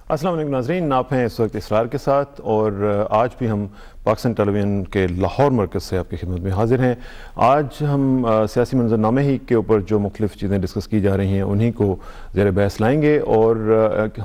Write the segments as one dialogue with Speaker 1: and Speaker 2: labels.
Speaker 1: السلام علیکم ناظرین، آپ ہیں اس وقت اسرار کے ساتھ اور آج بھی ہم پاکستان ٹیلی ویژن کے لاہور مرکز سے آپ کی خدمت میں حاضر ہیں۔ آج ہم سیاسی منظرنامے ہی کے اوپر جو مختلف چیزیں ڈسکس کی جا رہی ہیں انہی کو زیر بحث لائیں گے اور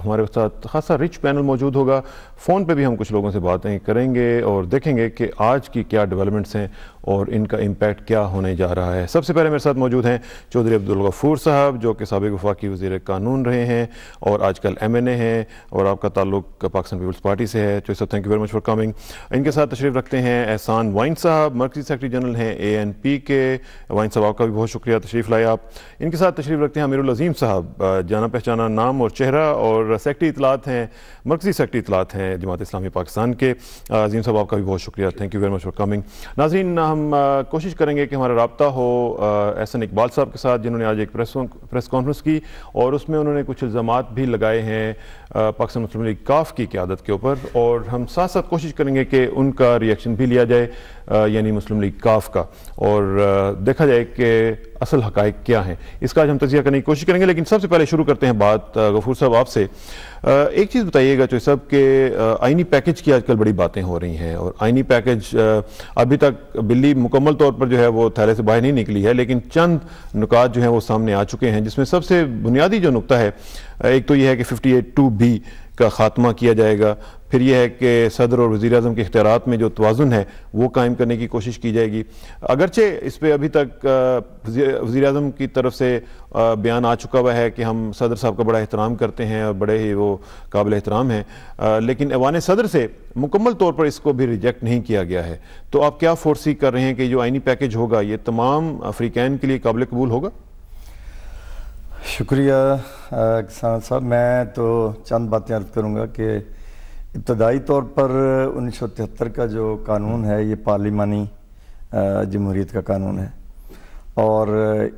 Speaker 1: ہمارے ساتھ خاصا رچ پینل موجود ہوگا۔ فون پہ بھی ہم کچھ لوگوں سے باتیں کریں گے اور دیکھیں گے کہ آج کی کیا ڈیولپمنٹس ہیں اور ان کا امپیکٹ کیا ہونے جا رہا ہے۔ سب سے پہلے میرے ساتھ موجود ہیں چودھری عبدالغفور صاحب، جو کہ سابق وفاقی وزیر قانون رہے ہیں اور آج کل MNA ہیں اور آپ کا تعلق پاکستان پیپلز پارٹی سے ہے۔ چودھری صاحب، thank you very much for coming. ان کے ساتھ تشریف رکھتے ہیں احسان وائن صاحب، مرکزی سیکرٹری جنرل ہیں ANP کے۔ وائن صاحب، آپ کا بھی بہت شکریہ تشریف لائے آپ۔ ان کے ساتھ تشریف رکھتے ہیں امیر العظیم صاحب، جانا پہچانا نام اور چہرہ، اور سیکرٹری اطلاعات ہیں، مرکزی سیکرٹری اطلاعات ہیں جماعت اسلامی پاکستان کے۔ عظیم صاحب، آپ کا بھی بہت شکریہ، thank you very much for coming. ناظرین، ہم کوشش کریں گے کہ ہمارا رابطہ ہو احسن اقبال صاحب کے ساتھ، جنہوں نے آج ایک پریس کانفرنس کی اور اس میں انہوں نے کچھ الزامات بھی لگائے ہیں پاکستان مسلم لیگ کاف کی قیادت کے اوپر، اور ہم ساتھ ساتھ کوشش کریں گے کہ ان کا ریئیکشن بھی لیا جائے، یعنی مسلم لیگ کاف کا، اور دیکھا جائے کہ اصل حقائق کیا ہیں۔ اس کا آج ہم تجزیہ کرنے کی کوشش کریں گے، لیکن سب سے پہلے شروع کرتے ہیں بات غفور صاحب آپ سے۔ ایک چیز بتائیے گا چودھری صاحب کہ آئینی پیکج کی آج کل بڑی باتیں ہو رہی ہیں، اور آئینی پیکج ابھی تک بلی مکمل طور پر جو ہے وہ تھیلے سے باہر نہیں نکلی ہے، لیکن چند نکات جو ہیں وہ سامنے آ چکے ہیں، جس میں سب سے بنیادی جو نقطہ ہے ایک تو یہ ہے کہ 58(2)B کا خاتمہ کیا جائے گا، پھر یہ ہے کہ صدر اور وزیر اعظم کے اختیارات میں جو توازن ہے وہ قائم کرنے کی کوشش کی جائے گی۔ اگرچہ اس پہ ابھی تک وزیر اعظم کی طرف سے بیان آ چکا ہوا ہے کہ ہم صدر صاحب کا بڑا احترام کرتے ہیں اور بڑے ہی وہ قابل احترام ہیں، لیکن ایوان صدر سے مکمل طور پر اس کو بھی ریجیکٹ نہیں کیا گیا ہے۔ تو آپ کیا فورسی کر رہے ہیں کہ جو آئینی پیکج ہوگا یہ تمام افریقین کے لیے قابل قبول ہوگا؟
Speaker 2: شکریہ کسان صاحب، میں تو چند باتیں عرض کروں گا کہ ابتدائی طور پر 1973 کا جو قانون ہے یہ پارلیمانی جمہوریت کا قانون ہے، اور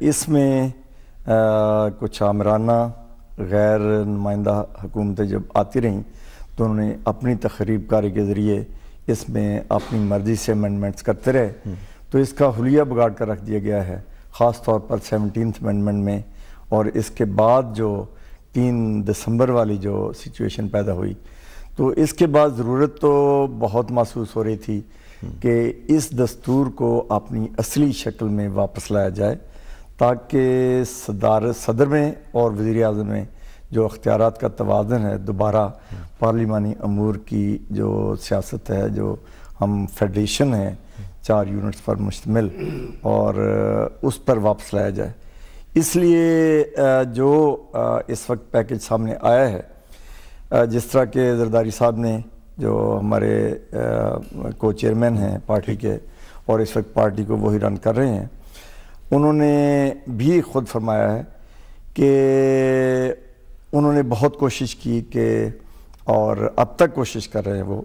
Speaker 2: اس میں کچھ آمرانہ غیر نمائندہ حکومتیں جب آتی رہیں تو انہوں نے اپنی تخریب کاری کے ذریعے اس میں اپنی مرضی سے امینڈمنٹس کرتے رہے، تو اس کا حلیہ بگاڑ کر رکھ دیا گیا ہے، خاص طور پر 17th امینڈمنٹ میں۔ اور اس کے بعد جو 3 دسمبر والی جو سچویشن پیدا ہوئی، تو اس کے بعد ضرورت تو بہت محسوس ہو رہی تھی کہ اس دستور کو اپنی اصلی شکل میں واپس لایا جائے، تاکہ صدر میں اور وزیر اعظم میں جو اختیارات کا توازن ہے دوبارہ پارلیمانی امور کی جو سیاست ہے، جو ہم فیڈریشن ہے 4 یونٹس پر مشتمل، اور اس پر واپس لایا جائے۔ اس لیے جو اس وقت پیکج سامنے آیا ہے، جس طرح کہ زرداری صاحب نے، جو ہمارے کو چیئرمین ہیں پارٹی کے اور اس وقت پارٹی کو وہی رن کر رہے ہیں، انہوں نے بھی خود فرمایا ہے کہ انہوں نے بہت کوشش کی کہ، اور اب تک کوشش کر رہے ہیں وہ،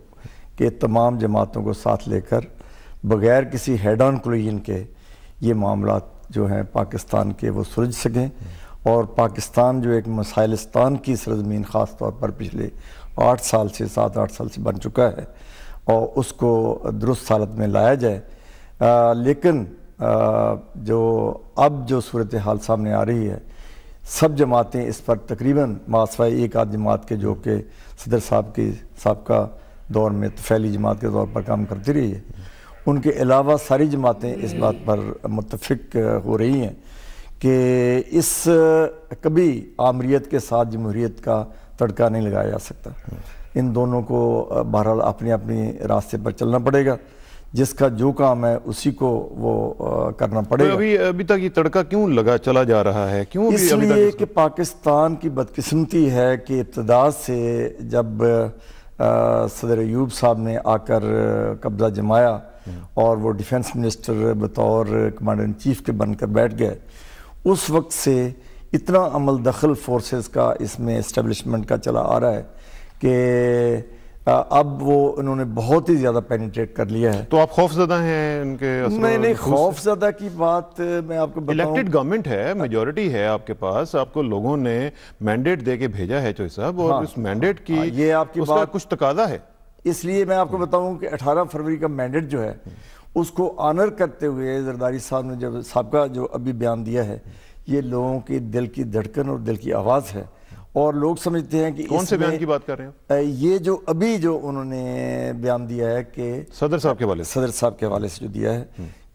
Speaker 2: کہ تمام جماعتوں کو ساتھ لے کر بغیر کسی ہیڈ آن کولیجن کے یہ معاملات جو ہیں پاکستان کے وہ سلجھ سکیں، اور پاکستان جو ایک مسائلستان کی سرزمین خاص طور پر پچھلے 7-8 سال سے بن چکا ہے، اور اس کو درست حالت میں لایا جائے۔ لیکن جو اب جو صورتحال سامنے آ رہی ہے، سب جماعتیں اس پر تقریباً ماسوائے ایک آدھ جماعت کے جو کہ صدر صاحب کی سابقہ دور میں طفیلی جماعت کے طور پر کام کرتی رہی ہے، ان کے علاوہ ساری جماعتیں اس بات پر متفق ہو رہی ہیں کہ اس کبھی آمریت کے ساتھ جمہوریت کا تڑکا نہیں لگایا جا سکتا۔ ان دونوں کو بہرحال اپنی اپنی راستے پر چلنا پڑے گا، جس کا جو کام ہے اسی کو وہ کرنا پڑے گا۔
Speaker 1: ابھی تک یہ تڑکا کیوں لگا چلا جا رہا ہے؟ کیوں؟
Speaker 2: اس لیے کہ پاکستان کی بدقسمتی ہے کہ ابتدا سے جب صدر ایوب صاحب نے آ کر قبضہ جمایا اور وہ ڈیفنس منسٹر بطور کمانڈر ان چیف کے بن کر بیٹھ گئے، اس وقت سے اتنا عمل دخل فورسز کا اس میں اسٹیبلشمنٹ کا چلا آ رہا ہے کہ اب وہ انہوں نے بہت ہی زیادہ پینیٹریٹ کر لیا ہے۔
Speaker 1: تو آپ خوف زدہ ہیں ان کے؟
Speaker 2: نہیں، خوف زدہ کی بات میں آپ کو بتاؤں،
Speaker 1: الیکٹڈ گورنمنٹ ہے، میجورٹی ہے آپ کے پاس، آپ کو لوگوں نے مینڈیٹ دے کے بھیجا ہے چودھری صاحب، اور اس مینڈیٹ کی
Speaker 2: یہ آپ کی
Speaker 1: اس کا کچھ تقاضا ہے۔
Speaker 2: اس لیے میں آپ کو بتاؤں کہ 18 فروری کا مینڈیٹ جو ہے اس کو آنر کرتے ہوئے زرداری صاحب نے جب سابقہ جو ابھی بیان دیا ہے، یہ لوگوں کی دل کی دھڑکن اور دل کی آواز ہے، اور لوگ سمجھتے ہیں کہ
Speaker 1: کون سے بیان کی بات کر رہے ہیں؟
Speaker 2: یہ جو ابھی جو انہوں نے بیان دیا ہے کہ
Speaker 1: صدر صاحب کے حوالے سے،
Speaker 2: صدر صاحب کے حوالے سے جو دیا ہے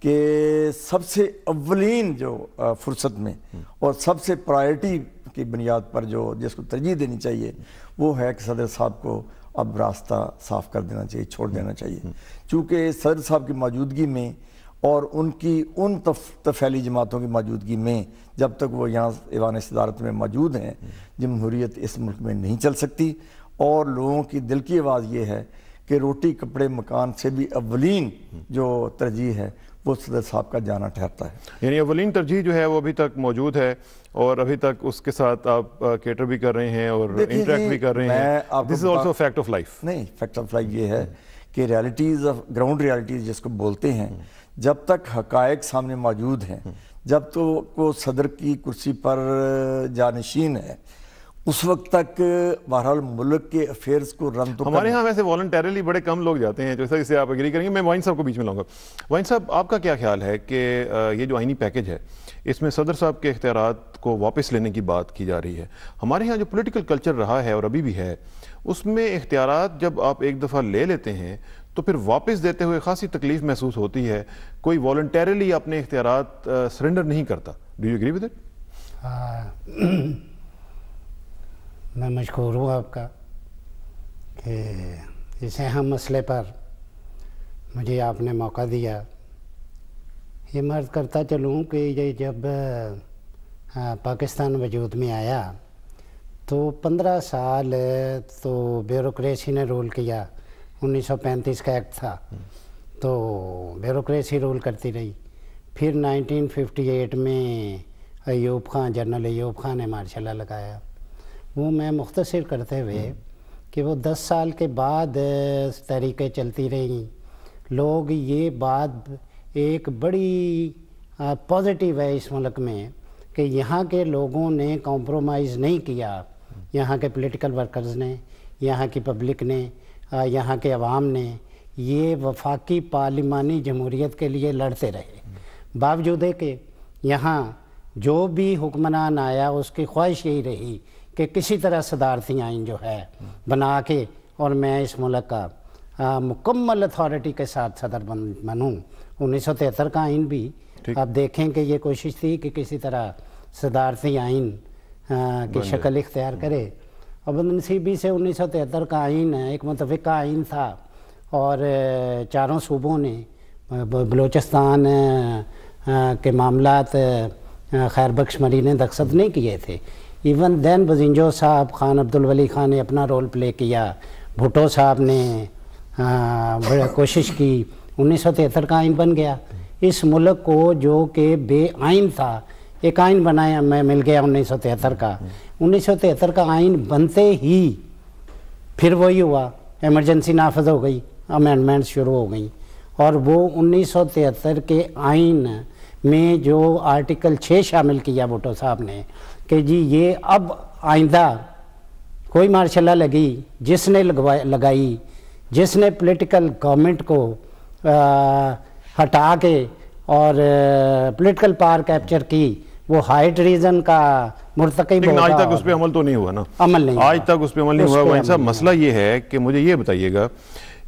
Speaker 2: کہ سب سے اولین جو فرصت میں اور سب سے پرائرٹی کی بنیاد پر جو جس کو ترجیح دینی چاہیے وہ ہے کہ صدر صاحب کو اب راستہ صاف کر دینا چاہیے، چھوڑ دینا چاہیے، چونکہ صدر صاحب کی موجودگی میں اور ان کی ان تفعیلی جماعتوں کی موجودگی میں جب تک وہ یہاں ایوان صدارت میں موجود ہیں جمہوریت اس ملک میں نہیں چل سکتی، اور لوگوں کی دل کی آواز یہ ہے کہ روٹی کپڑے مکان سے بھی اولین جو ترجیح ہے وہ صدر صاحب کا جانا ٹھہرتا ہے۔
Speaker 1: یعنی اولین ترجیح جو ہے وہ ابھی تک موجود ہے اور ابھی تک اس کے ساتھ آپ کیٹر بھی کر رہے ہیں اور انٹریکٹ بھی کر رہے ہیں۔ This is also fact of life.
Speaker 2: نہیں، فیکٹ آف لائف یہ ہے کہ ریالٹیز آف گراؤنڈ ریالٹیز جس کو بولتے ہیں، جب تک حقائق سامنے موجود ہیں، جب تو وہ صدر کی کرسی پر جانشین ہے، اس وقت تک بہرحال ملک کے افیئرز کو رن تو
Speaker 1: ہمارے ہاں ویسے والنٹیرلی بڑے کم لوگ جاتے ہیں، جیسا اسے آپ اگری کریں گے۔ میں وائن صاحب کو بیچ میں لاؤں گا۔ وائن صاحب، آپ کا کیا خیال ہے کہ یہ جو آئینی پیکج ہے اس میں صدر صاحب کے اختیارات کو واپس لینے کی بات کی جا رہی ہے؟ ہمارے ہاں جو پولیٹیکل کلچر رہا ہے اور ابھی بھی ہے، اس میں اختیارات جب آپ ایک دفعہ لے لیتے ہیں تو پھر واپس دیتے ہوئے خاصی تکلیف محسوس ہوتی ہے، کوئی والنٹیرلی اپنے اختیارات سرنڈر نہیں کرتا۔ Do you agree with it?
Speaker 3: میں مشکور ہوں آپ کا کہ اس اہم مسئلے پر مجھے آپ نے موقع دیا۔ یہ مرض کرتا چلوں کہ یہ جب پاکستان وجود میں آیا تو 15 سال تو بیوروکریسی نے رول کیا۔ 1935 کا ایکٹ تھا تو بیوروکریسی رول کرتی رہی۔ پھر 1958 میں ایوب خان، جنرل ایوب خان نے مارشل لا لگایا۔ وہ میں مختصر کرتے ہوئے کہ وہ 10 سال کے بعد تحریکیں چلتی رہیں، لوگ یہ بات ایک بڑی پازیٹیو ہے اس ملک میں کہ یہاں کے لوگوں نے کمپرومائز نہیں کیا، یہاں کے پولیٹیکل ورکرز نے، یہاں کی پبلک نے، یہاں کے عوام نے، یہ وفاقی پارلیمانی جمہوریت کے لیے لڑتے رہے، باوجود کہ یہاں جو بھی حکمران آیا اس کی خواہش یہی رہی کہ کسی طرح صدارتی آئین جو ہے بنا کے اور میں اس ملک کا مکمل اتھارٹی کے ساتھ صدر بنوں۔ 1973 کا آئین بھی آپ دیکھیں کہ یہ کوشش تھی کہ کسی طرح صدارتی آئین کی شکل اختیار کرے، اور بدنصیبی سے 1973 کا آئین ایک متفقہ آئین تھا اور چاروں صوبوں نے بلوچستان کے معاملات خیر بخش مری نے دستخط نہیں کیے تھے۔ ایون دین بزنجو صاحب، خان عبدالولی خان نے اپنا رول پلے کیا، بھٹو صاحب نے بڑی کوشش کی، 1973 کا آئین بن گیا۔ اس ملک کو جو کہ بے آئین تھا ایک آئین بنایا میں مل گیا 1973 کا۔ 1973 کا آئین بنتے ہی پھر وہی ہوا، ایمرجنسی نافذ ہو گئی، امینڈمنٹس شروع ہو گئیں، اور وہ 1973 کے آئین میں جو آرٹیکل 6 شامل کیا بھٹو صاحب نے کہ جی یہ اب آئندہ کوئی مارشل لا لگی، جس نے لگائی، جس نے پولیٹیکل گورنمنٹ کو ہٹا کے اور پولیٹیکل پاور کیپچر کی، وہ ہائی ٹریزن کا مرتکب ہوگا۔
Speaker 1: آج تک اس پہ عمل تو نہیں ہوا نا،
Speaker 3: عمل نہیں،
Speaker 1: آج تک اس پہ عمل نہیں ہوا۔ وائن صاحب، مسئلہ یہ ہے کہ مجھے یہ بتائیے گا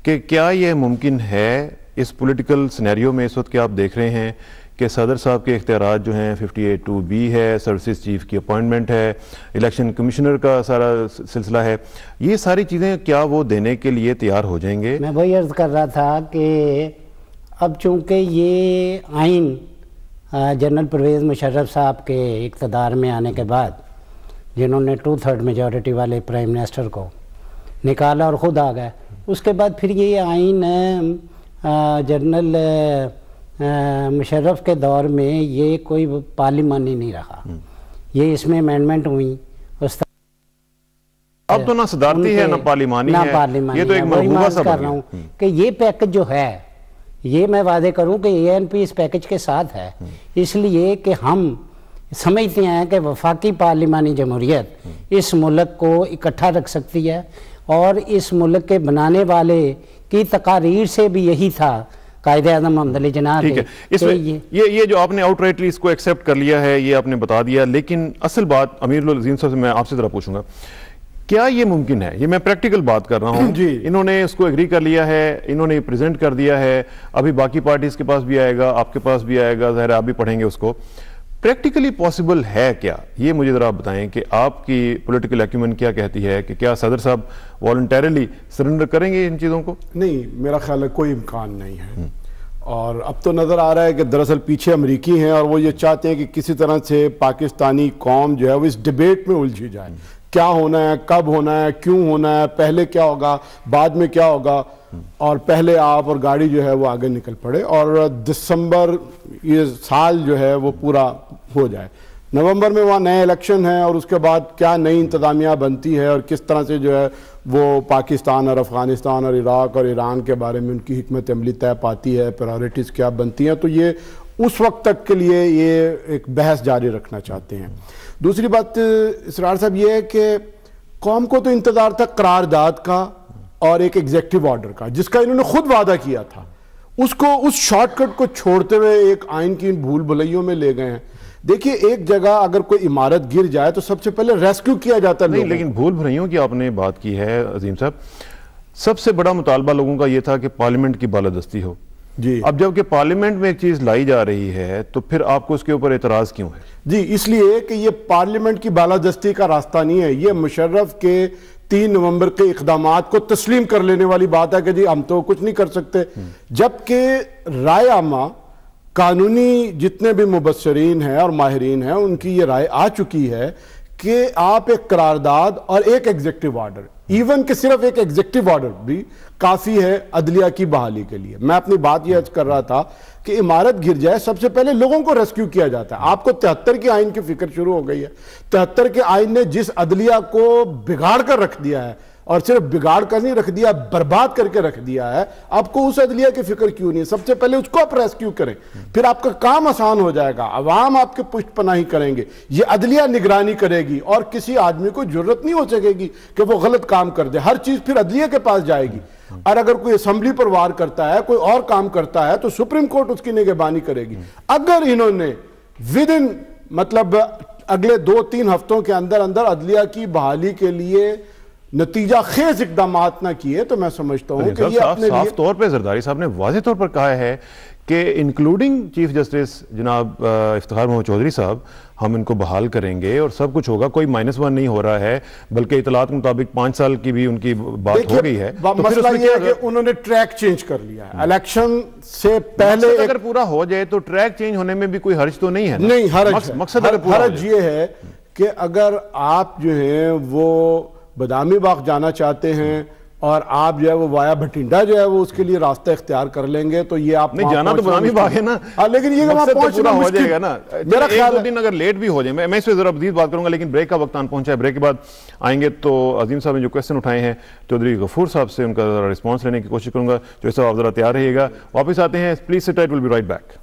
Speaker 1: کہ کیا یہ ممکن ہے اس پولیٹیکل سینیریو میں اس وقت کہ آپ دیکھ رہے ہیں کہ صدر صاحب کے اختیارات جو ہیں 58(2)B ہے، سروسز چیف کی اپوائنٹمنٹ ہے، الیکشن کمشنر کا سارا سلسلہ ہے، یہ ساری چیزیں کیا وہ دینے کے لیے تیار ہو جائیں گے؟
Speaker 3: میں وہی عرض کر رہا تھا کہ اب چونکہ یہ آئین جنرل پرویز مشرف صاحب کے اقتدار میں آنے کے بعد، جنہوں نے 2/3 میجورٹی والے پرائم منسٹر کو نکالا اور خود آ گئے، اس کے بعد پھر یہ آئین جنرل مشرف کے دور میں یہ کوئی پارلیمانی نہیں رہا، یہ اس میں امینڈمنٹ ہوئی۔
Speaker 1: اب تو نہ صدارتی ہے نہ پارلیمانی ہے، یہ تو ایک مرغوبہ سا بن گیا
Speaker 3: کہ یہ پیکج جو ہے، یہ میں وعدے کروں کہ ANP اس پیکج کے ساتھ ہے، اس لیے کہ ہم سمجھتے ہیں کہ وفاقی پارلیمانی جمہوریت اس ملک کو اکٹھا رکھ سکتی ہے، اور اس ملک کے بنانے والے کی تقاریر سے بھی یہی تھا، قائد اعظم محمد علی جناح
Speaker 1: ٹھیک ہے. اس میں یہ جو آپ نے آؤٹ رائٹلی اس کو ایکسیپٹ کر لیا ہے یہ آپ نے بتا دیا, لیکن اصل بات امیر العظیم صاحب سے میں آپ سے ذرا پوچھوں گا, کیا یہ ممکن ہے, یہ میں پریکٹیکل بات کر رہا ہوں, انہوں نے اس کو ایگری کر لیا ہے, انہوں نے پریزنٹ کر دیا ہے, ابھی باقی پارٹیز کے پاس بھی آئے گا, آپ کے پاس بھی آئے گا, ظاہر آپ بھی پڑھیں گے اس کو, پریکٹیکلی پاسبل ہے کیا؟ یہ مجھے ذرا آپ بتائیں کہ آپ کی پولیٹیکل ایکیومن کیا کہتی ہے کہ کیا صدر صاحب والنٹیرلی سرنڈر کریں گے ان چیزوں کو؟
Speaker 4: نہیں, میرا خیال ہے کوئی امکان نہیں ہے. اور اب تو نظر آ رہا ہے کہ دراصل پیچھے امریکی ہیں اور وہ یہ چاہتے ہیں کہ کسی طرح سے پاکستانی قوم جو ہے وہ اس ڈیبیٹ میں الجھی جائے, کیا ہونا ہے, کب ہونا ہے, کیوں ہونا ہے, پہلے کیا ہوگا, بعد میں کیا ہوگا, اور پہلے آپ اور گاڑی جو ہے وہ آگے نکل پڑے اور دسمبر یہ سال جو ہے وہ پورا ہو جائے. نومبر میں وہاں نئے الیکشن ہیں اور اس کے بعد کیا نئی انتظامیہ بنتی ہے اور کس طرح سے جو ہے وہ پاکستان اور افغانستان اور عراق اور ایران کے بارے میں ان کی حکمت عملی طے پاتی ہے, پرائورٹیز کیا بنتی ہیں, تو یہ اس وقت تک کے لیے یہ ایک بحث جاری رکھنا چاہتے ہیں. دوسری بات اسرار صاحب یہ ہے کہ قوم کو تو انتظار تھا قرارداد کا اور ایک ایگزیکٹو آرڈر کا جس کا انہوں نے خود وعدہ کیا تھا, اس کو اس شارٹ کٹ کو چھوڑتے ہوئے ایک آئین کی بھول بھلائیوں میں لے گئے ہیں. دیکھیے ایک جگہ اگر کوئی عمارت گر جائے تو سب سے پہلے ریسکیو کیا جاتا ہے.
Speaker 1: نہیں, لیکن بھول بھلائیوں کی آپ نے بات کی ہے عظیم صاحب, سب سے بڑا مطالبہ لوگوں کا یہ تھا کہ پارلیمنٹ کی بالادستی ہو.
Speaker 4: جی,
Speaker 1: اب جب کہ پارلیمنٹ میں ایک چیز لائی جا رہی ہے تو پھر آپ کو اس کے اوپر اعتراض کیوں ہے؟
Speaker 4: جی, اس لیے کہ یہ پارلیمنٹ کی بالادستی کا راستہ نہیں ہے, یہ مشرف کے 3 نومبر کے اقدامات کو تسلیم کر لینے والی بات ہے کہ جی ہم تو کچھ نہیں کر سکتے, جبکہ رائے عامہ قانونی جتنے بھی مبصرین ہیں اور ماہرین ہیں ان کی یہ رائے آ چکی ہے کہ آپ ایک قرارداد اور ایک ایگزیکٹو آرڈر, ایون کہ صرف ایک ایگزیکٹو آرڈر بھی کافی ہے عدلیہ کی بحالی کے لیے. میں اپنی بات یہ عرض کر رہا تھا کہ عمارت گر جائے سب سے پہلے لوگوں کو ریسکیو کیا جاتا ہے. آپ کو 73 کے آئین کی فکر شروع ہو گئی ہے. 73 کے آئین نے جس عدلیہ کو بگاڑ کر رکھ دیا ہے, اور صرف بگاڑ کر نہیں رکھ دیا, برباد کر کے رکھ دیا ہے, آپ کو اس عدلیہ کی فکر کیوں نہیں ہے؟ سب سے پہلے اس کو آپ ریسکیو کریں, پھر آپ کا کام آسان ہو جائے گا, عوام آپ کے پشت پناہی کریں گے, یہ عدلیہ نگرانی کرے گی اور کسی آدمی کو ضرورت نہیں ہو سکے گی کہ وہ غلط کام کر دے, ہر چیز پھر عدلیہ کے پاس جائے گی. اور اگر کوئی اسمبلی پر وار کرتا ہے, کوئی اور کام کرتا ہے تو سپریم کورٹ اس کی نگہبانی کرے گی. اگر انہوں نے ودن مطلب اگلے 2-3 ہفتوں کے اندر اندر عدلیہ کی بحالی کے لیے نتیجہ خیز اقدامات نہ کیے تو میں سمجھتا ہوں کہ یہ اپنے
Speaker 1: صاف طور پہ زرداری صاحب نے واضح طور پر کہا ہے کہ انکلوڈنگ چیف جسٹس جناب افتخار محمد چودھری صاحب, ہم ان کو بحال کریں گے اور سب کچھ ہوگا, کوئی -1 نہیں ہو رہا ہے, بلکہ اطلاعات کے مطابق 5 سال کی بھی ان کی بات ہو گئی ہے.
Speaker 4: مسئلہ یہ ہے کہ انہوں نے ٹریک چینج کر لیا ہے الیکشن سے پہلے.
Speaker 1: اگر پورا ہو جائے تو ٹریک چینج ہونے میں بھی کوئی حرج تو نہیں ہے؟
Speaker 4: نہیں, حرج یہ ہے کہ اگر آپ جو ہیں وہ بادامی باغ جانا چاہتے ہیں اور آپ جو ہے وہ وایا بھٹنڈا جو ہے وہ اس کے لیے راستہ اختیار کر لیں گے تو یہ آپ
Speaker 1: نہیں جانا تو بادامی باغ ہے نا,
Speaker 4: لیکن یہ وہاں پہنچنا
Speaker 1: ہو جائے گا نا.
Speaker 4: میرا خیال
Speaker 1: 1-2 دن اگر لیٹ بھی ہو جائے, میں اس پہ ذرا مزید بات کروں گا, لیکن بریک کا وقت آن پہنچا ہے. بریک کے بعد آئیں گے تو عظیم صاحب نے جو کویسچن اٹھائے ہیں چودھری غفور صاحب سے ان کا ذرا رسپانس لینے کی کوشش کروں گا. جو صاحب آپ ذرا تیار رہیے گا, واپس آتے ہیں, please sit tight, will be right back.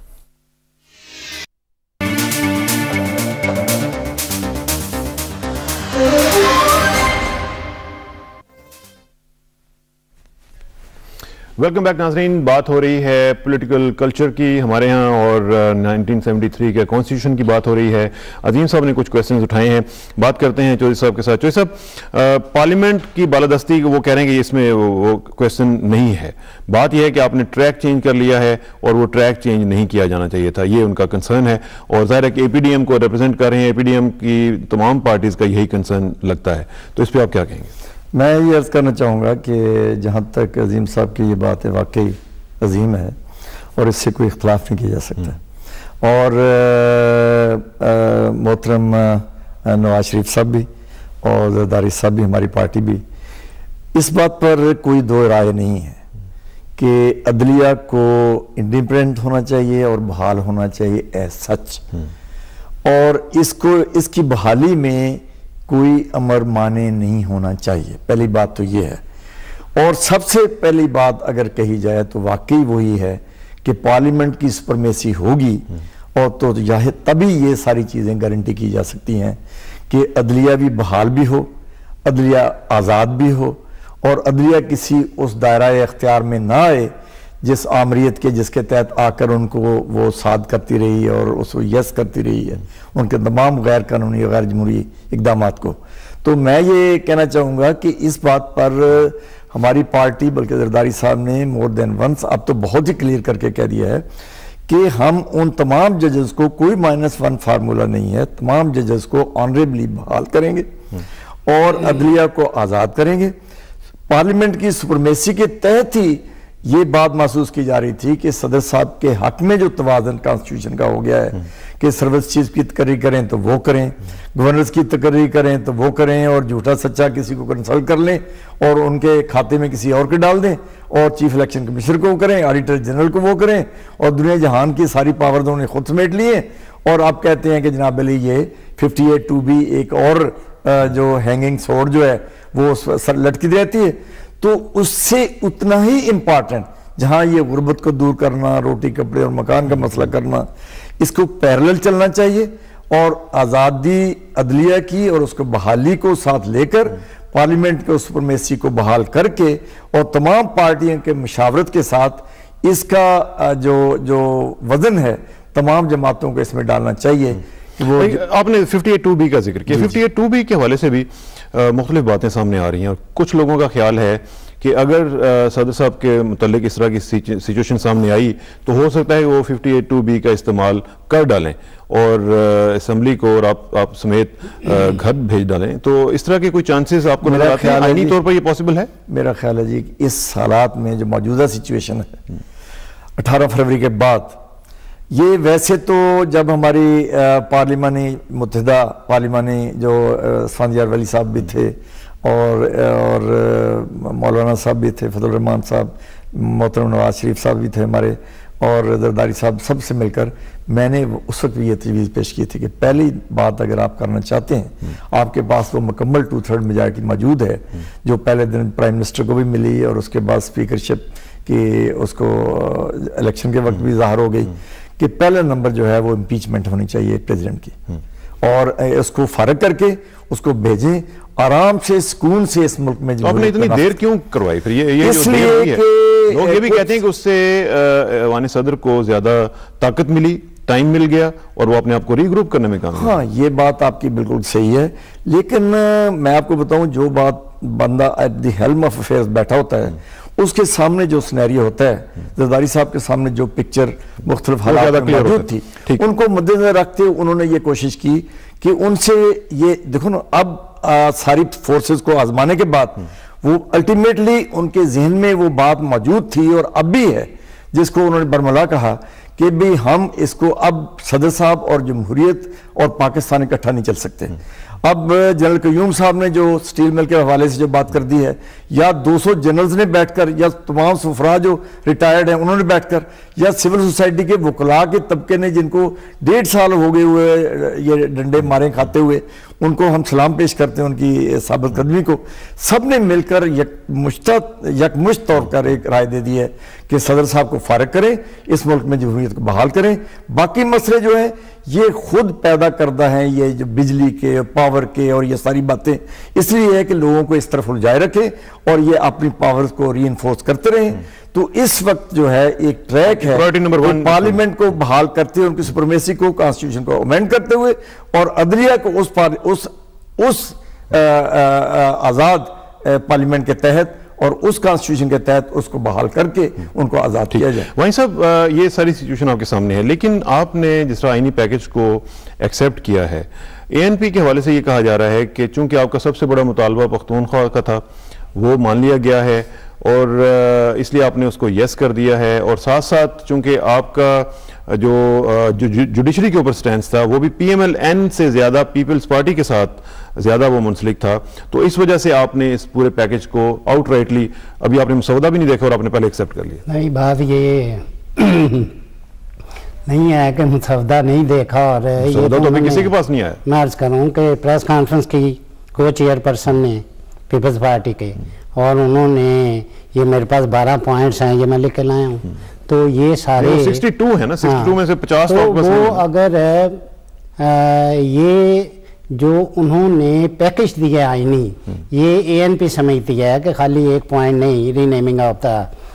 Speaker 1: Welcome back ناظرین. بات ہو رہی ہے پولیٹیکل کلچر کی ہمارے ہاں اور 1973 کے کانسٹیٹیوشن کی بات ہو رہی ہے. عظیم صاحب نے کچھ کویسچنز اٹھائے ہیں, بات کرتے ہیں چودھری صاحب کے ساتھ. چودھری صاحب, پارلیمنٹ کی بالادستی وہ کہہ رہے ہیں کہ اس میں وہ کویسچن نہیں ہے, بات یہ ہے کہ آپ نے ٹریک چینج کر لیا ہے اور وہ ٹریک چینج نہیں کیا جانا چاہیے تھا, یہ ان کا کنسرن ہے. اور ظاہر ہے کہ اے پی ڈی ایم کو ریپرزینٹ کر رہے ہیں, اے پی ڈی ایم کی تمام پارٹیز کا یہی کنسرن لگتا ہے, تو اس پہ آپ کیا کہیں گے؟
Speaker 2: میں یہ عرض کرنا چاہوں گا کہ جہاں تک عظیم صاحب کی یہ بات ہے واقعی عظیم ہے اور اس سے کوئی اختلاف نہیں کیا جا سکتا. اور محترم نواز شریف صاحب بھی اور زرداری صاحب بھی, ہماری پارٹی بھی, اس بات پر کوئی دو رائے نہیں ہے کہ عدلیہ کو انڈیپینڈنٹ ہونا چاہیے اور بحال ہونا چاہیے ایز سچ, اور اس کی بحالی میں کوئی امر مانے نہیں ہونا چاہیے. پہلی بات تو یہ ہے. اور سب سے پہلی بات اگر کہی جائے تو واقعی وہی ہے کہ پارلیمنٹ کی سپرمیسی ہوگی اور تو تبھی یہ ساری چیزیں گارنٹی کی جا سکتی ہیں کہ عدلیہ بھی بحال بھی ہو, عدلیہ آزاد بھی ہو, اور عدلیہ کسی اس دائرہ اختیار میں نہ آئے جس آمریت کے جس کے تحت آ کر ان کو وہ ساتھ کرتی رہی اور اس کو یس کرتی رہی ہے ان کے تمام غیر قانونی غیر جمہوری اقدامات کو. تو میں یہ کہنا چاہوں گا کہ اس بات پر ہماری پارٹی بلکہ زرداری صاحب نے مور دین ونس اب تو بہت ہی کلیئر کر کے کہہ دیا ہے کہ ہم ان تمام ججز کو کوئی -1 فارمولہ نہیں ہے, تمام ججز کو آنریبلی بحال کریں گے اور عدلیہ کو آزاد کریں گے. پارلیمنٹ کی سپرمیسی کے تحت ہی یہ بات محسوس کی جا رہی تھی کہ صدر صاحب کے حق میں جو توازن کانسٹیٹیوشن کا ہو گیا ہے کہ سروس چیف کی تقرری کریں تو وہ کریں, گورنرز کی تقرری کریں تو وہ کریں, اور جھوٹا سچا کسی کو کنسلٹ کر لیں اور ان کے کھاتے میں کسی اور کے ڈال دیں, اور چیف الیکشن کمشنر کو کریں, آڈیٹر جنرل کو وہ کریں, اور دنیا جہان کی ساری پاور انہوں نے خود سمیٹ لیے. اور آپ کہتے ہیں کہ جناب علی یہ 58(2)B ایک اور جو ہینگنگ سورڈ جو ہے وہ سر لٹکی رہتی ہے. تو اس سے اتنا ہی امپارٹنٹ جہاں یہ غربت کو دور کرنا, روٹی کپڑے اور مکان کا مسئلہ کرنا, اس کو پیرلل چلنا چاہیے, اور آزادی عدلیہ کی اور اس کو بحالی کو ساتھ لے کر پارلیمنٹ کے سپرمیسی کو بحال کر کے اور تمام پارٹیوں کے مشاورت کے ساتھ اس کا جو وزن ہے تمام جماعتوں کو اس میں ڈالنا چاہیے.
Speaker 1: آپ نے 58(2)B کا ذکر کیا. 58(2)B کے حوالے سے بھی مختلف باتیں سامنے آ رہی ہیں, اور کچھ لوگوں کا خیال ہے کہ اگر صدر صاحب کے متعلق اس طرح کی سچویشن سامنے آئی تو ہو سکتا ہے کہ وہ 58(2)B کا استعمال کر ڈالیں اور اسمبلی کو اور آپ سمیت گھر بھیج ڈالیں. تو اس طرح کے کوئی چانسز آپ کو نظر آتے ہیں؟ آئینی طور پر یہ پاسبل ہے؟
Speaker 2: میرا خیال ہے جی اس حالات میں جو موجودہ سچویشن ہے 18 فروری کے بعد, یہ ویسے تو جب ہماری پارلیمانی متحدہ پارلیمانی جو اسفندیار ولی صاحب بھی تھے اور مولانا صاحب بھی تھے, فضل الرحمان صاحب, محترم نواز شریف صاحب بھی تھے ہمارے, اور زرداری صاحب, سب سے مل کر میں نے اس وقت بھی یہ تجویز پیش کی تھی کہ پہلی بات اگر آپ کرنا چاہتے ہیں آپ کے پاس وہ مکمل 2/3 میجارٹی موجود ہے جو پہلے دن پرائم منسٹر کو بھی ملی اور اس کے بعد اسپیکرشپ کی اس کو الیکشن کے وقت بھی ظاہر ہو گئی کہ پہلا نمبر جو ہے وہ امپیچمنٹ ہونی چاہیے پریزیڈنٹ کی, اور اس کو فارغ کر کے اس کو بھیجیں آرام سے سکون سے اس ملک میں.
Speaker 1: آپ نے اتنی دیر کیوں کروائی پھر؟ یہ
Speaker 2: اس لیے کہ
Speaker 1: لوگ یہ بھی کہتے ہیں کہ اس سے ایوان صدر کو زیادہ طاقت ملی, ٹائم مل گیا اور وہ اپنے آپ کو ری گروپ کرنے میں کام.
Speaker 2: ہاں یہ بات آپ کی بالکل صحیح ہے, لیکن میں آپ کو بتاؤں جو بات بندہ at the helm of affairs بیٹھا ہوتا ہے اس کے سامنے جو سنیریو ہوتا ہے, زرداری صاحب کے سامنے جو پکچر مختلف حالات میں موجود تھی ان کو مد نظر رکھتے انہوں نے یہ کوشش کی کہ ان سے یہ دیکھو نا, اب ساری فورسز کو آزمانے کے بعد وہ الٹیمیٹلی ان کے ذہن میں وہ بات موجود تھی اور اب بھی ہے, جس کو انہوں نے برملا کہا کہ بھی ہم اس کو اب صدر صاحب اور جمہوریت اور پاکستان اکٹھا نہیں چل سکتے. اب جنرل قیوم صاحب نے جو سٹیل مل کے حوالے سے جو بات کر دی ہے, یا 200 جنرلز نے بیٹھ کر, یا تمام سفراء جو ریٹائرڈ ہیں انہوں نے بیٹھ کر, یا سول سوسائٹی کے وکلاء کے طبقے نے جن کو 1.5 سال ہو گئے ہوئے یہ ڈنڈے مارے کھاتے ہوئے, ان کو ہم سلام پیش کرتے ہیں ان کی ثابت قدمی کو, سب نے مل کر یکمشت طور پر ایک رائے دے دی ہے کہ صدر صاحب کو فارغ کریں, اس ملک میں جمہوریت کو بحال کریں. باقی مسئلے جو ہیں یہ خود پیدا کردہ ہیں, یہ جو بجلی کے, پاور کے اور یہ ساری باتیں, اس لیے ہے کہ لوگوں کو اس طرف الجھائے رکھیں اور یہ اپنی پاورز کو ری انفورس کرتے رہیں. تو اس وقت جو ہے ایک ٹریک ہے پارلیمنٹ کو بحال کرتے ہوئے, ان کی سپرمیسی کو, کانسٹیٹیوشن کو امینڈ کرتے ہوئے, اور عدلیہ کو اس آزاد پارلیمنٹ کے تحت اور اس کانسٹیٹیوشن کے تحت اس کو بحال کر کے ان کو آزاد کیا جائے.
Speaker 1: وہیں صاحب یہ ساری سچویشن آپ کے سامنے ہے, لیکن آپ نے جس طرح آئینی پیکج کو ایکسیپٹ کیا ہے, ANP کے حوالے سے یہ کہا جا رہا ہے کہ چونکہ آپ کا سب سے بڑا مطالبہ پختونخوا کا تھا وہ مان لیا گیا ہے اور اس لیے آپ نے اس کو یس کر دیا ہے, اور ساتھ ساتھ چونکہ آپ کا جو جوڈیشری کے اوپر سٹینس تھا وہ بھی PMLN سے زیادہ پیپلز پارٹی کے ساتھ زیادہ وہ منسلک تھا, تو اس وجہ سے آپ نے اس پورے پیکج کو آؤٹ رائٹلی, ابھی آپ نے مسودہ بھی نہیں دیکھا اور آپ نے پہلے ایکسیپٹ کر لیا.
Speaker 3: نہیں, بات یہ نہیں ہے کہ مسودہ نہیں دیکھا, اور یہ
Speaker 1: تو ابھی کسی کے پاس نہیں آیا.
Speaker 3: میں عرض کروں کہ پریس کانفرنس کی کو چیئر پرسن نے پیپلز پارٹی کے, اور انہوں نے یہ میرے پاس 12 پوائنٹس ہیں, یہ میں لکھ کے لایا ہوں, تو یہ سارے
Speaker 1: 62 ہے نا, 62 میں سے 50
Speaker 3: وہ اگر یہ جو انہوں نے پیکج دیا آئینی, یہ ANP سمجھتی ہے کہ خالی ایک پوائنٹ نہیں, renaming of the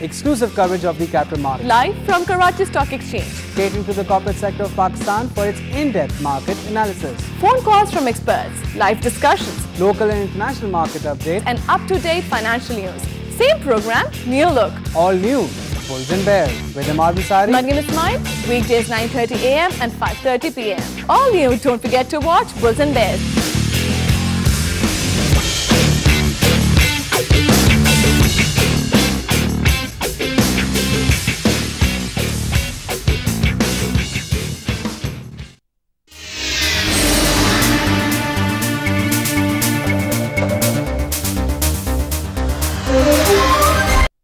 Speaker 5: exclusive coverage of the capital market,
Speaker 6: live from Karachi Stock Exchange,
Speaker 5: catering to the corporate sector of Pakistan for its in-depth market analysis,
Speaker 6: phone calls from experts, live discussions,
Speaker 5: local and international market updates,
Speaker 6: and up-to-date financial news. Same program, new look.
Speaker 5: All new. Bulls and Bears with Imad Ansari.
Speaker 6: Margin Ismail, weekdays 9:30 a.m. and 5:30 p.m. All you don't forget to watch Bulls and Bears.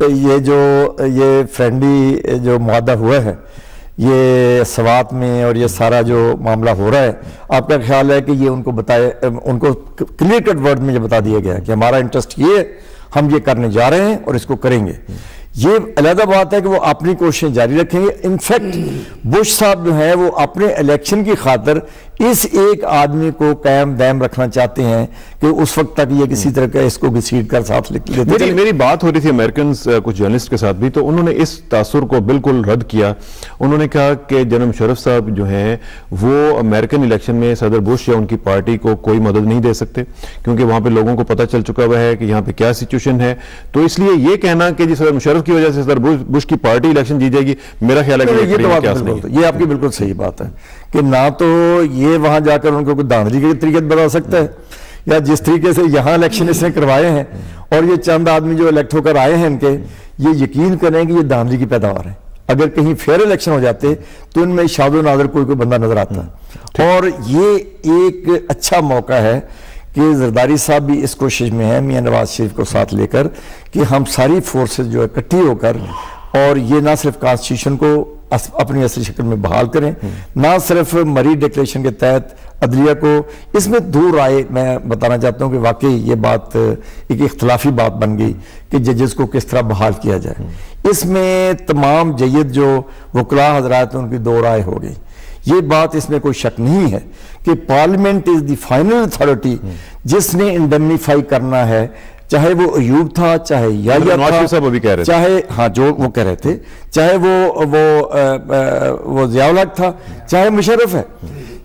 Speaker 2: یہ friendly جو معاہدہ ہوا ہے یہ سوات میں اور یہ سارا جو معاملہ ہو رہا ہے، آپ کا خیال ہے کہ یہ ان کو کلیئر کٹ ورڈ میں یہ بتا دیا گیا کہ ہمارا انٹرسٹ یہ ہے، ہم یہ کرنے جا رہے ہیں اور اس کو کریں گے؟ یہ علیحدہ بات ہے کہ وہ اپنی کوششیں جاری رکھیں گے. انفیکٹ بش صاحب جو ہیں وہ اپنے الیکشن کی خاطر اس ایک آدمی کو قائم دائم رکھنا چاہتے ہیں کہ اس وقت تک یہ کسی طرح کا اس کو گھسیٹ کر ساتھ لیتے.
Speaker 1: میری بات ہو رہی تھی امریکنز کچھ جرنلسٹ کے ساتھ بھی، تو انہوں نے اس تاثر کو بالکل رد کیا. انہوں نے کہا کہ جنرل مشرف صاحب جو ہیں وہ امریکن الیکشن میں صدر بش یا ان کی پارٹی کو کوئی مدد نہیں دے سکتے، کیونکہ وہاں پہ لوگوں کو پتہ چل چکا ہوا ہے کہ یہاں پہ کیا سچویشن ہے. تو اس لیے یہ کہنا کہ جی صدر مشرف کی وجہ سے صدر بش کی پارٹی الیکشن جیت جائے گی، میرا خیال ہے کہ
Speaker 2: یہ آپ کی بالکل صحیح بات ہے کہ نہ تو یہ وہاں جا کر ان کو کوئی دھاندلی کی طریقے بتا سکتا ہے، یا جس طریقے سے یہاں الیکشن اس نے کروائے ہیں اور یہ چند آدمی جو الیکٹ ہو کر آئے ہیں ان کے، یہ یقین کریں کہ یہ دھاندلی کی پیداوار ہے. اگر کہیں فیئر الیکشن ہو جاتے تو ان میں شاد و نادر کوئی بندہ نظر آتا. اور یہ ایک اچھا موقع ہے کہ زرداری صاحب بھی اس کوشش میں ہیں میاں نواز شریف کو ساتھ لے کر کہ ہم ساری فورسز جو اکٹھی ہو کر اور یہ نہ صرف کانسٹیٹیوشن کو اپنی اصلی شکل میں بحال کریں، نہ صرف مری ڈکلیریشن کے تحت عدلیہ کو، اس میں دو رائے میں بتانا چاہتا ہوں کہ واقعی یہ بات ایک اختلافی بات بن گئی کہ ججز کو کس طرح بحال کیا جائے. اس میں تمام جید جو وکلاء حضرات ہیں ان کی دو رائے ہو گئی. یہ بات اس میں کوئی شک نہیں ہے کہ parliament is the final authority جس نے انڈیمنیفائی کرنا ہے، چاہے وہ ایوب تھا، چاہے یحییٰ تھا، چاہے ہاں جو وہ کہہ رہے تھے، چاہے وہ ضیاء الحق تھا، چاہے مشرف ہے،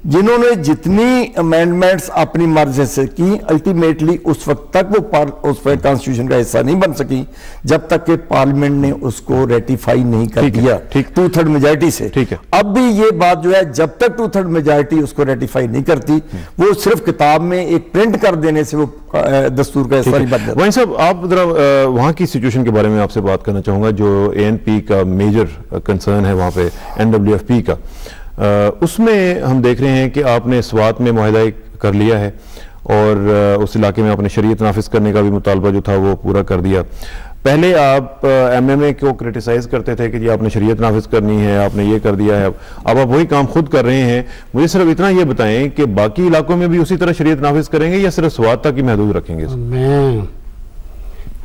Speaker 2: جنہوں نے جتنی امینڈمنٹس اپنی مرضی سے کی الٹیمیٹلی اس وقت تک وہ اس پر کانسٹیٹیوشن کا حصہ نہیں بن سکی جب تک کہ پارلیمنٹ نے اس کو ریٹیفائی نہیں کر دیا 2/3 میجارٹی سے. اب بھی یہ بات جو ہے جب تک 2/3 میجارٹی اس کو ریٹیفائی نہیں کرتی، وہ صرف کتاب میں ایک پرنٹ کر دینے سے وہ دستور کا حصہ نہیں بن جاتا.
Speaker 1: وہیں صاحب آپ ذرا وہاں کی سچویشن کے بارے میں آپ سے بات کرنا چاہوں گا، جو ANP کا میجر کنسرن ہے وہاں پہ NWFP کا. اس میں ہم دیکھ رہے ہیں کہ آپ نے سوات میں معاہدہ کر لیا ہے اور اس علاقے میں آپ نے شریعت نافذ کرنے کا بھی مطالبہ جو تھا وہ پورا کر دیا. پہلے آپ MMA کو کرٹیسائز کرتے تھے کہ جی آپ نے شریعت نافذ کرنی ہے، آپ نے یہ کر دیا ہے، اب آپ وہی کام خود کر رہے ہیں. مجھے صرف اتنا یہ بتائیں کہ باقی علاقوں میں بھی اسی طرح شریعت نافذ کریں گے یا صرف سوات تک ہی محدود رکھیں گے؟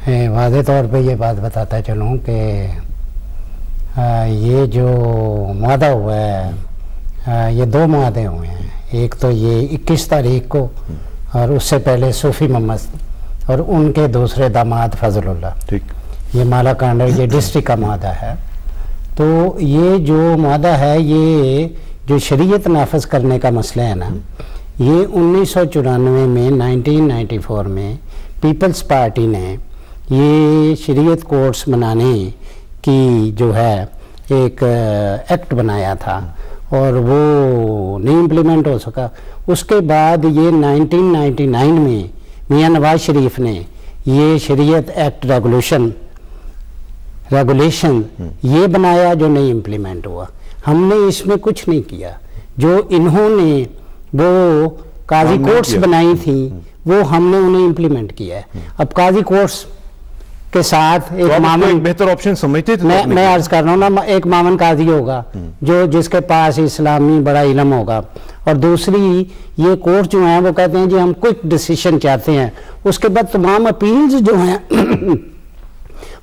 Speaker 3: میں واضح طور پہ یہ بات بتاتا چلوں کہ یہ جو معاہدہ ہوا ہے، یہ دو معاہدے ہوئے ہیں. ایک تو یہ 21 تاریخ کو، اور اس سے پہلے صوفی محمد اور ان کے دوسرے داماد فضل اللہ، یہ مالا کانڈر، یہ ڈسٹرکٹ کا معاہدہ ہے. تو یہ جو معاہدہ ہے، یہ جو شریعت نافذ کرنے کا مسئلہ ہے نا، یہ 1994 میں 1994 میں پیپلز پارٹی نے یہ شریعت کورٹس بنانے کی جو ہے ایک ایکٹ بنایا تھا اور وہ نہیں امپلیمنٹ ہو سکا. اس کے بعد یہ 1999 میں میاں نواز شریف نے یہ شریعت ایکٹ ریگولیشن یہ بنایا جو نہیں امپلیمنٹ ہوا. ہم نے اس میں کچھ نہیں کیا. جو انہوں نے وہ قاضی کورٹس بنائی تھیں وہ ہم نے انہیں امپلیمنٹ کیا ہے. اب قاضی کورٹس کے ساتھ ایک
Speaker 1: بہتر آپشن سمجھتے تھے.
Speaker 3: میں عرض کر رہا ہوں نا، ایک معاون قاضی ہوگا جس کے پاس اسلامی بڑا علم ہوگا، اور دوسری یہ کورٹ جو ہیں وہ کہتے ہیں جی ہم کوئک ڈیسیشن چاہتے ہیں. اس کے بعد تمام اپیلز جو ہیں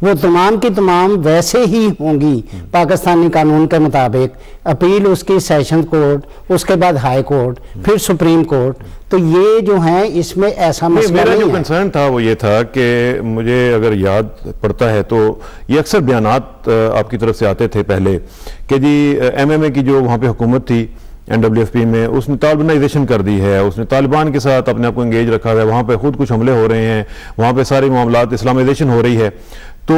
Speaker 3: وہ تمام کی تمام ویسے ہی ہوں گی پاکستانی قانون کے مطابق. اپیل اس کی سیشن کورٹ، اس کے بعد ہائی کورٹ، پھر سپریم کورٹ. تو یہ جو ہیں اس میں ایسا مسئلہ نہیں ہے.
Speaker 1: میرا جو کنسرن تھا وہ یہ تھا کہ مجھے اگر یاد پڑتا ہے تو یہ اکثر بیانات آپ کی طرف سے آتے تھے پہلے کہ جی MMA کی جو وہاں پہ حکومت تھی NWFP میں، اس نے طالبانائزیشن کر دی ہے، اس نے طالبان کے ساتھ اپنے آپ کو انگیج رکھا ہے، وہاں پہ خود کچھ حملے ہو رہے ہیں، وہاں پہ سارے معاملات اسلامائزیشن ہو رہی ہے. تو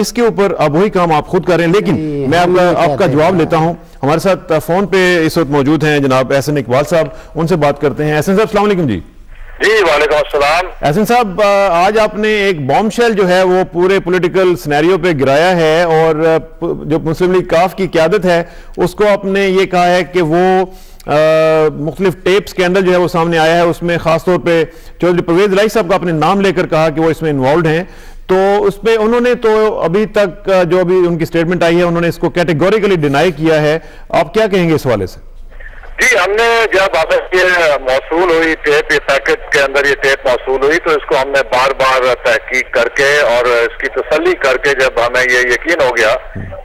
Speaker 1: اس کے اوپر اب وہی کام آپ خود کر رہے ہیں. لیکن میں آپ کا جواب لیتا ہوں. ہمارے ساتھ فون پہ اس وقت موجود ہیں جناب احسن اقبال صاحب، ان سے بات کرتے ہیں. احسن صاحب السلام علیکم. جی
Speaker 7: وعلیکم السلام.
Speaker 1: احسن صاحب، آج آپ نے ایک بام شیل جو ہے وہ پورے پولیٹیکل سینیریو پہ گرایا ہے، اور جو مسلم لیگ کاف کی قیادت ہے اس کو آپ نے یہ کہا ہے کہ وہ مختلف ٹیپ سکینڈل جو ہے وہ سامنے آیا ہے، اس میں خاص طور پہ چودھری پرویز الہی صاحب کا اپنے نام لے کر کہا کہ وہ اس میں انوالوڈ ہیں. تو اس پہ انہوں نے تو ابھی تک جو ابھی ان کی سٹیٹمنٹ آئی ہے انہوں نے اس کو کیٹیگوریکلی ڈینائی کیا ہے. آپ کیا کہیں گے اس حوالے سے؟
Speaker 7: جی ہم نے جب ہمیں یہ موصول ہوئی ٹیپ، یہ پیکٹ کے اندر یہ ٹیپ موصول ہوئی تو اس کو ہم نے بار بار تحقیق کر کے اور اس کی تسلی کر کے جب ہمیں یہ یقین ہو گیا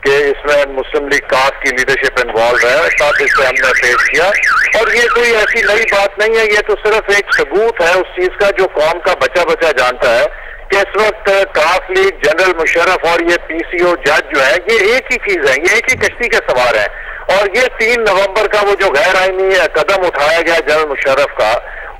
Speaker 7: کہ اس میں مسلم لیگ کاف کی لیڈرشپ انوالوڈ ہے تب اسے ہم نے پیش کیا. اور یہ کوئی ایسی نئی بات نہیں ہے، یہ تو صرف ایک ثبوت ہے اس چیز کا جو قوم کا بچہ جانتا ہے کہ اس وقت کاف لیگ، جنرل مشرف اور یہ پی سی او جج جو ہے یہ ایک ہی چیز ہے، یہ ایک ہی کشتی کے سوار ہیں. اور یہ 3 نومبر کا وہ جو غیر آئینی قدم اٹھایا گیا جنرل مشرف کا،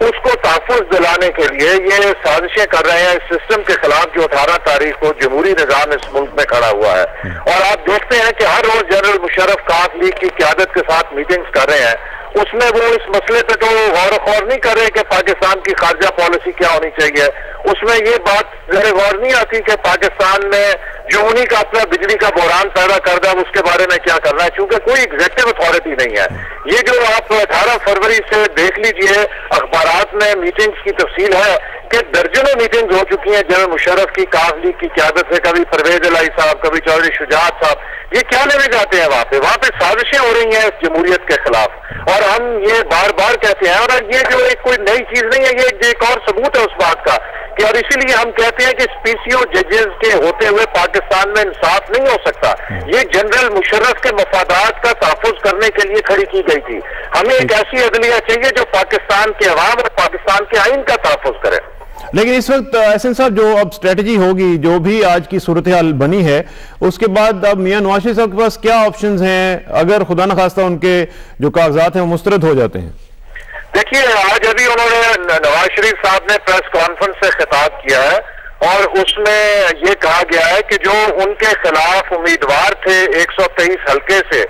Speaker 7: اس کو تحفظ دلانے کے لیے یہ سازشیں کر رہے ہیں اس سسٹم کے خلاف جو 18 تاریخ کو جمہوری نظام اس ملک میں کھڑا ہوا ہے. اور آپ دیکھتے ہیں کہ ہر روز جنرل مشرف کاف لیگ کی قیادت کے ساتھ میٹنگز کر رہے ہیں. اس میں وہ اس مسئلے پہ تو غور و خوض نہیں کر رہے کہ پاکستان کی خارجہ پالیسی کیا ہونی چاہیے. اس میں یہ بات ذرا غور نہیں آتی کہ پاکستان میں جو انہی کا اپنا بجلی کا بحران پیدا کر دیا اس کے بارے میں کیا کرنا ہے، چونکہ کوئی ایگزیکٹو اتھارٹی نہیں ہے. یہ جو آپ 18 فروری سے دیکھ لیجئے اخبارات میں میٹنگز کی تفصیل ہے کہ درجنوں میٹنگز ہو چکی ہیں جنرل مشرف کی کاف لیگ کی قیادت سے، کبھی پرویز الہی صاحب، کبھی چودھری شجاعت صاحب. یہ کیا لینے جاتے ہیں وہاں پہ سازشیں ہو رہی ہیں اس جمہوریت کے خلاف. اور ہم یہ بار بار کہتے ہیں، اور یہ جو ایک کوئی نئی چیز نہیں ہے، یہ ایک اور ثبوت ہے اس بات کا کہ، اور اسی لیے ہم کہتے ہیں کہ پی سی او ججز کے ہوتے ہوئے پاکستان میں انصاف نہیں ہو سکتا. یہ جنرل مشرف کے مفادات کا تحفظ کرنے کے لیے کھڑی کی گئی تھی. ہمیں ایک ایسی عدلیہ چاہیے جو پاکستان کے عوام اور پاکستان کے آئین کا تحفظ کرے.
Speaker 1: لیکن اس وقت احسن صاحب جو اب اسٹریٹجی ہوگی، جو بھی آج کی صورتحال بنی ہے، اس کے بعد اب میاں نواز شریف صاحب کے پاس کیا آپشنز ہیں اگر خدا نخواستہ ان کے جو کاغذات ہیں وہ مسترد ہو جاتے ہیں؟
Speaker 7: دیکھیے آج ابھی انہوں نے نواز شریف صاحب نے پریس کانفرنس سے خطاب کیا ہے اور اس میں یہ کہا گیا ہے کہ جو ان کے خلاف امیدوار تھے 123 حلقے سے،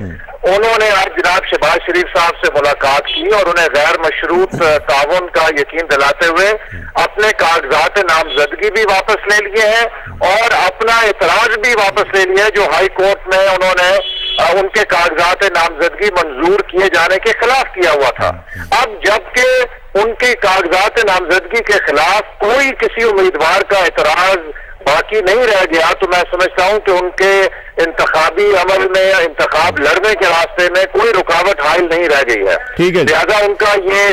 Speaker 7: انہوں نے آج جناب شہباز شریف صاحب سے ملاقات کی اور انہیں غیر مشروط تعاون کا یقین دلاتے ہوئے اپنے کاغذات نامزدگی بھی واپس لے لیے ہیں اور اپنا اعتراض بھی واپس لے لیا ہے جو ہائی کورٹ میں انہوں نے ان کے کاغذات نامزدگی منظور کیے جانے کے خلاف کیا ہوا تھا. اب جبکہ ان کی کاغذات نامزدگی کے خلاف کوئی کسی امیدوار کا اعتراض باقی نہیں رہ گیا تو میں سمجھتا ہوں کہ ان کے انتخابی عمل میں، انتخاب لڑنے کے راستے میں کوئی رکاوٹ حائل نہیں رہ گئی ہے. لہذا ان کا یہ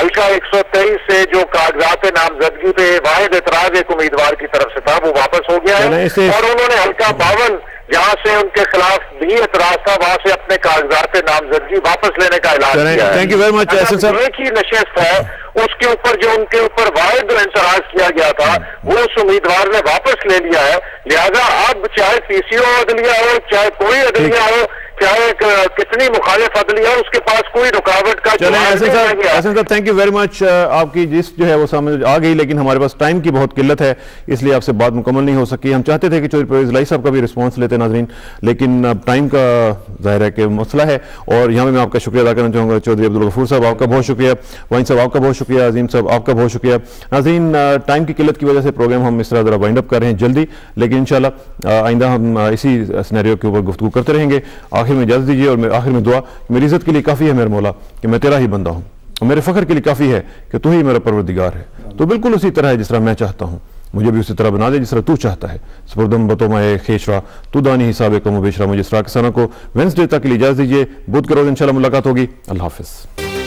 Speaker 7: حلقہ 123 سے جو کاغذات نامزدگی پہ واحد اعتراض ایک امیدوار کی طرف سے تھا وہ واپس ہو گیا ہے اور انہوں نے حلقہ 52 جہاں سے ان کے خلاف بھی اعتراض تھا وہاں سے اپنے کاغذات نامزدگی واپس لینے کا اعلان کیا ہے. ایک ہی نشست ہے اس کے اوپر جو ان کے اوپر واحد اعتراض کیا گیا تھا وہ اس امیدوار نے واپس لے لیا ہے. لہذا اب چاہے پی سی او عدلیہ ہو، چاہے کوئی عدلیہ ہو، چاہے کتنی مخالف عدلیہ ہو، اس کے پاس کوئی رکاوٹ کا
Speaker 1: حسن صاحب تھینک یو ویری مچ. آپ کی جس جو ہے وہ سمجھ آ گئی لیکن ہمارے پاس ٹائم کی بہت قلت ہے اس لیے آپ سے بات مکمل نہیں ہو سکی. ہم چاہتے تھے کہ چودھری پرویز الہی صاحب کا بھی رسپانس لیتے ناظرین، لیکن اب ٹائم کا ظاہر ہے کہ مسئلہ ہے اور یہاں میں آپ کا شکریہ ادا کرنا چاہوں گا. چودھری عبدالغفور صاحب آپ کا بہت شکریہ، وائن صاحب آپ کا بہت شکریہ، عظیم صاحب آپ کا بہت شکریہ. ناظرین ٹائم کی قلت کی وجہ سے پروگرام ہم اس طرح ذرا وائنڈ اپ کر رہے ہیں جلدی، لیکن انشاءاللہ آئندہ ہم اسی سینیریو کے اوپر گفتگو کرتے رہیں گے. آخر میں اجازت دیجیے اور آخر میں دعا، میری عزت کے لیے کافی ہے میرے مولا کہ میں تیرا ہی بندہ ہوں، اور میرے فخر کے لیے کافی ہے کہ تو ہی میرا پروردگار ہے. تو بالکل اسی طرح ہے جس طرح میں چاہتا ہوں، مجھے بھی اسی طرح بنا دے جس طرح تو چاہتا ہے. سپردم بتومائے خیشرا تو دانی حساب کم و بیشرا. مجھے اسرا کسانہ کو وینسڈے تک کے لیے اجازت دیجیے. بدھ کے روز انشاءاللہ ملاقات ہوگی. اللہ حافظ.